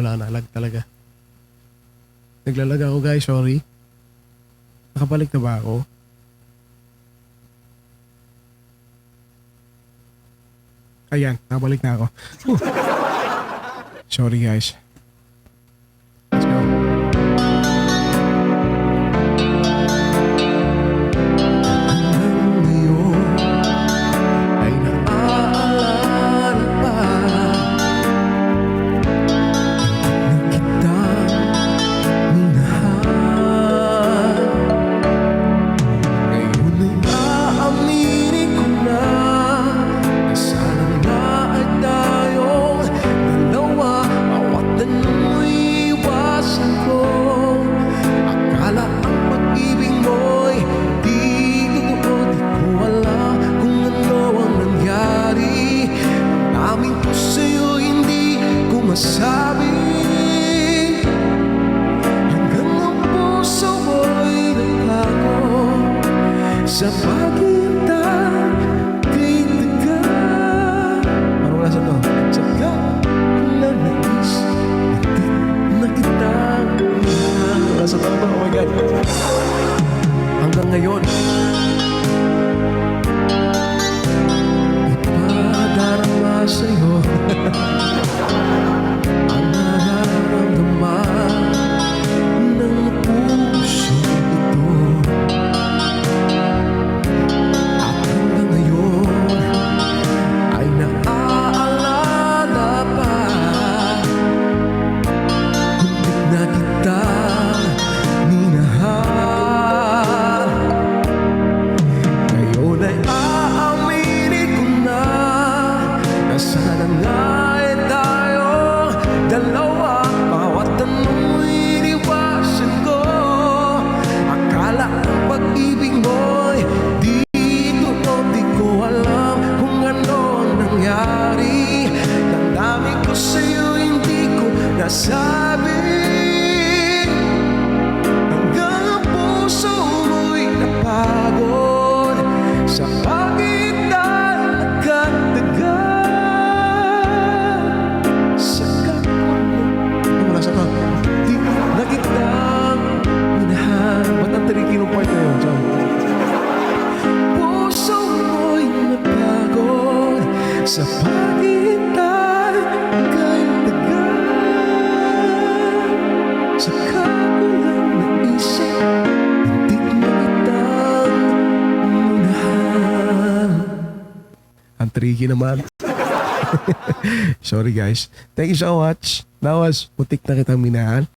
wala na. Lag talaga. Naglalag ako guys, sorry. Nakabalik na ba ako? Ayan, nakabalik na ako. Sorry guys. Let's go. Masabi hanggang ang puso mo'y nagbago sa paghihintay kay tagal. Ano wala sa to? Saka lang nais hindi na kita Wala sa to? Oh my God. Hanggang ngayon. ipadarama sa'yo ang nararamdaman ng puso ito. At hanggang ngayon ay naaalala pa. Muntik na kita minahal. Ngayon ay aaminin ko na sana nga ay tayo dalawa. Bawat tanong'y iniwasan ko. Akala ang pag-ibig mo'y dito o di ko alam kung ano ang nangyari. Damdamin ko sa'yo hindi ko nasabi. Hanggang ang puso mo'y napagod sa pagitan nagkatagal. Wala sa to? Di na kitang minahal. Ba't ang tricky ng part na yun? Sorry. Puso mo'y napagod sa pagitan kay tagal. Saka ko lang naisip hindi na kitang minahal. Ang tricky naman. Sorry guys. Thank you so much. That was Putik na Kitang Minahal.